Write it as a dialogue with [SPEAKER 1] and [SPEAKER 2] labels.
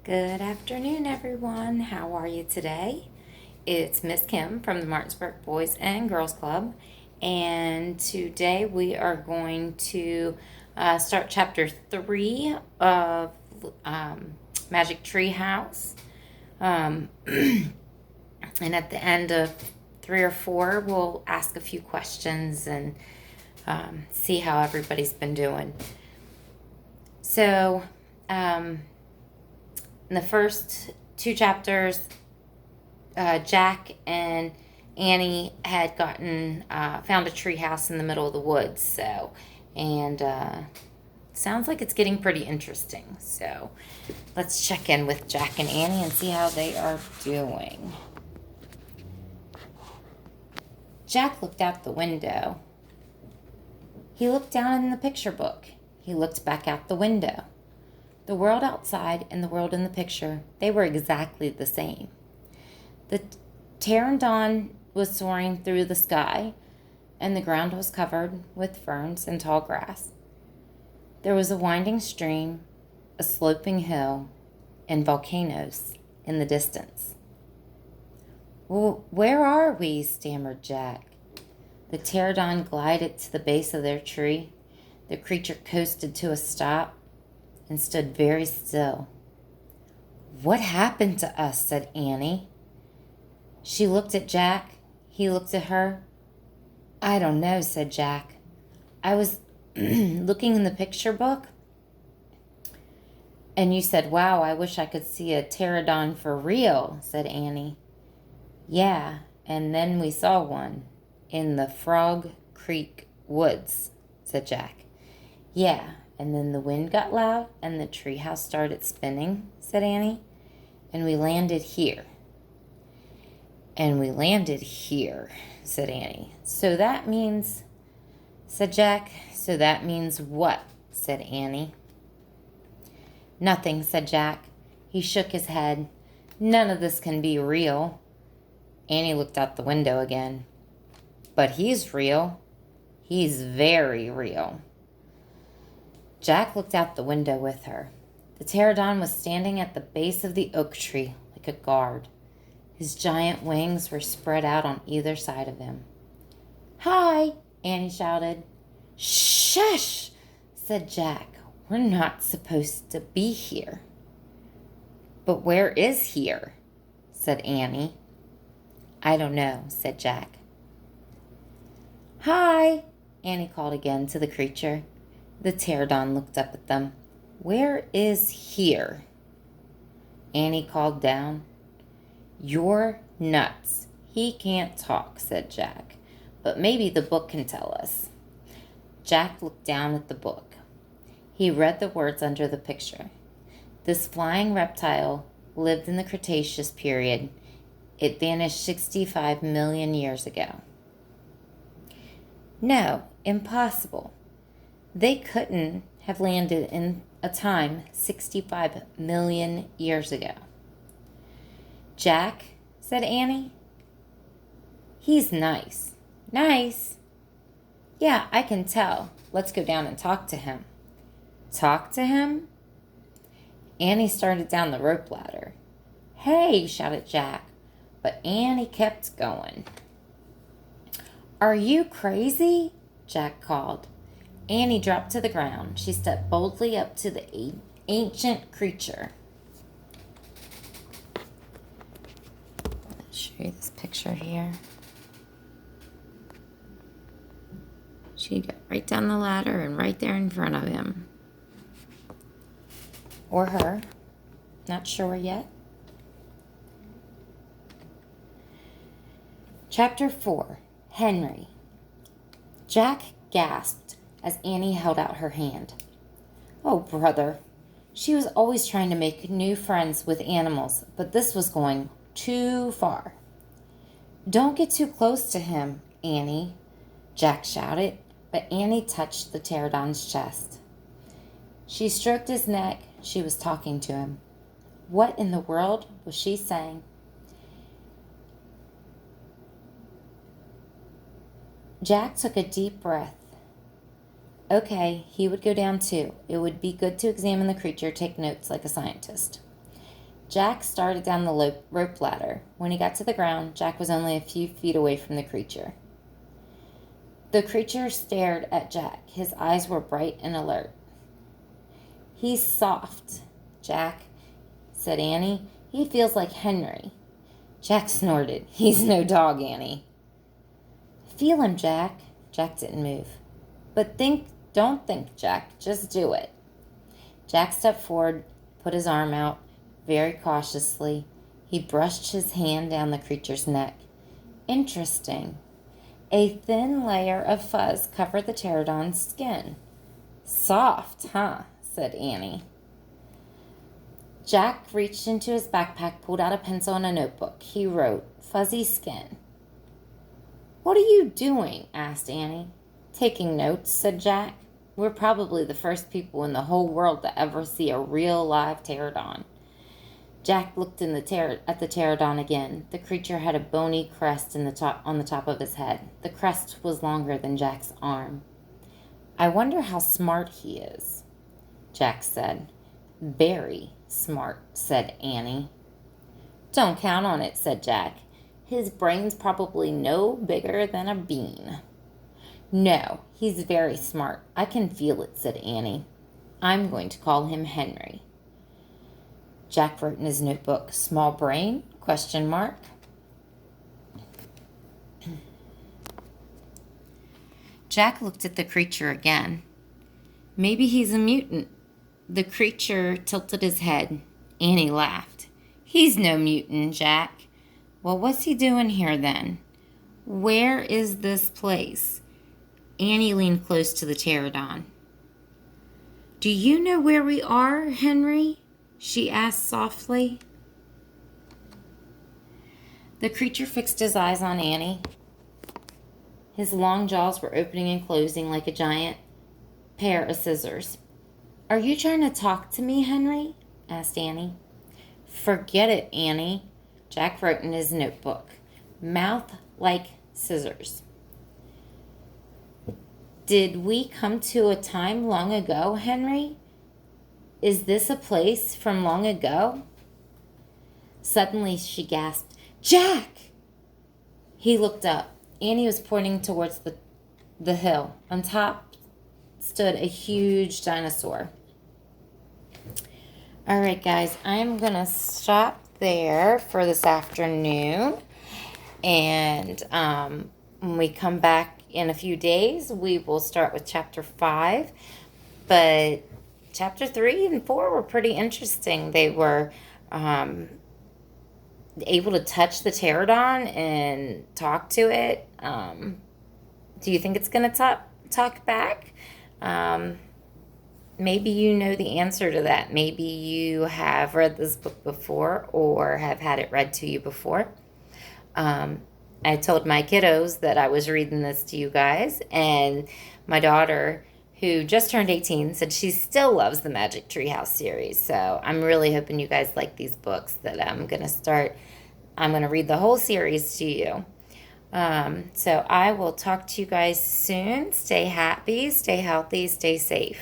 [SPEAKER 1] Good afternoon, everyone. How are you today? It's Miss Kim from the Martinsburg Boys and Girls Club, and today we are going to start chapter 3 of Magic Treehouse. And at the end of 3 or 4, we'll ask a few questions and see how everybody's been doing. So, in the first 2 chapters, Jack and Annie had found a tree house in the middle of the woods. Sounds like it's getting pretty interesting. So let's check in with Jack and Annie and see how they are doing. Jack looked out the window. He looked down in the picture book. He looked back out the window. The world outside and the world in the picture, they were exactly the same. The pterodon was soaring through the sky, and the ground was covered with ferns and tall grass. There was a winding stream, a sloping hill, and volcanoes in the distance. "Well, where are we?" stammered Jack. The pterodon glided to the base of their tree. The creature coasted to a stop and stood very still. "What happened to us?" said Annie. She looked at Jack. He looked at her. "I don't know," said Jack. "I was looking in the picture book, and you said, 'Wow, I wish I could see a pterodon for real,'" said Annie. "Yeah, and then we saw one in the Frog Creek woods," said Jack. "Yeah, and then the wind got loud and the treehouse started spinning," said Annie. "And we landed here." "And we landed here," said Annie. "So that means," said Jack. "So that means what?" said Annie. "Nothing," said Jack. He shook his head. "None of this can be real." Annie looked out the window again. "But he's real. He's very real." Jack looked out the window with her. The pterodon was standing at the base of the oak tree like a guard. His giant wings were spread out on either side of him. "Hi!" Annie shouted. "Shush!" said Jack. "We're not supposed to be here." "But where is here?" said Annie. "I don't know," said Jack. "Hi!" Annie called again to the creature. The pterodon looked up at them. "Where is here?" Annie called down. "You're nuts. He can't talk," said Jack. "But maybe the book can tell us." Jack looked down at the book. He read the words under the picture. "This flying reptile lived in the Cretaceous period. It vanished 65 million years ago." "No, impossible. They couldn't have landed in a time 65 million years ago." "Jack," said Annie. "He's nice." "Nice?" "Yeah, I can tell. Let's go down and talk to him." "Talk to him?" Annie started down the rope ladder. "Hey!" shouted Jack, but Annie kept going. "Are you crazy?" Jack called. Annie dropped to the ground. She stepped boldly up to the ancient creature. I'll show you this picture here. She got right down the ladder and right there in front of him. Or her. Not sure yet. Chapter 4. Henry. Jack gasped as Annie held out her hand. "Oh, brother." She was always trying to make new friends with animals, but this was going too far. "Don't get too close to him, Annie," Jack shouted, but Annie touched the pterodon's chest. She stroked his neck. She was talking to him. What in the world was she saying? Jack took a deep breath. Okay, he would go down too. It would be good to examine the creature, take notes like a scientist. Jack started down the rope ladder. When he got to the ground, Jack was only a few feet away from the creature. The creature stared at Jack. His eyes were bright and alert. "He's soft, Jack," said Annie. "He feels like Henry." Jack snorted. "He's no dog, Annie." "Feel him, Jack." Jack didn't move. Don't think, Jack. Just do it." Jack stepped forward, put his arm out. Very cautiously, he brushed his hand down the creature's neck. Interesting. A thin layer of fuzz covered the pterodon's skin. "Soft, huh?" said Annie. Jack reached into his backpack, pulled out a pencil and a notebook. He wrote, "Fuzzy skin." "What are you doing?" asked Annie. "Taking notes," said Jack. "We're probably the first people in the whole world to ever see a real live pterodon." Jack looked at the pterodon again. The creature had a bony crest on the top of his head. The crest was longer than Jack's arm. "I wonder how smart he is," Jack said. "Very smart," said Annie. "Don't count on it," said Jack. "His brain's probably no bigger than a bean." "No, he's very smart. I can feel it," said Annie. "I'm going to call him Henry." Jack wrote in his notebook, "Small brain? Question mark." Jack looked at the creature again. "Maybe he's a mutant." The creature tilted his head. Annie laughed. "He's no mutant, Jack." "Well, what's he doing here then? Where is this place?" Annie leaned close to the pterodon. "Do you know where we are, Henry?" she asked softly. The creature fixed his eyes on Annie. His long jaws were opening and closing like a giant pair of scissors. "Are you trying to talk to me, Henry?" asked Annie. "Forget it, Annie," Jack wrote in his notebook. "Mouth like scissors." "Did we come to a time long ago, Henry? Is this a place from long ago?" Suddenly she gasped, "Jack!" He looked up. Annie was pointing towards the hill. On top stood a huge dinosaur. All right, guys, I'm going to stop there for this afternoon. And when we come back in a few days, we will start with Chapter 5. But Chapter 3 and 4 were pretty interesting. They were able to touch the pterodon and talk to it. Do you think it's going to talk back? Maybe you know the answer to that. Maybe you have read this book before or have had it read to you before. I told my kiddos that I was reading this to you guys, and my daughter, who just turned 18, said she still loves the Magic Treehouse series. So I'm really hoping you guys like these books that I'm going to read the whole series to you. So I will talk to you guys soon. Stay happy, stay healthy, stay safe.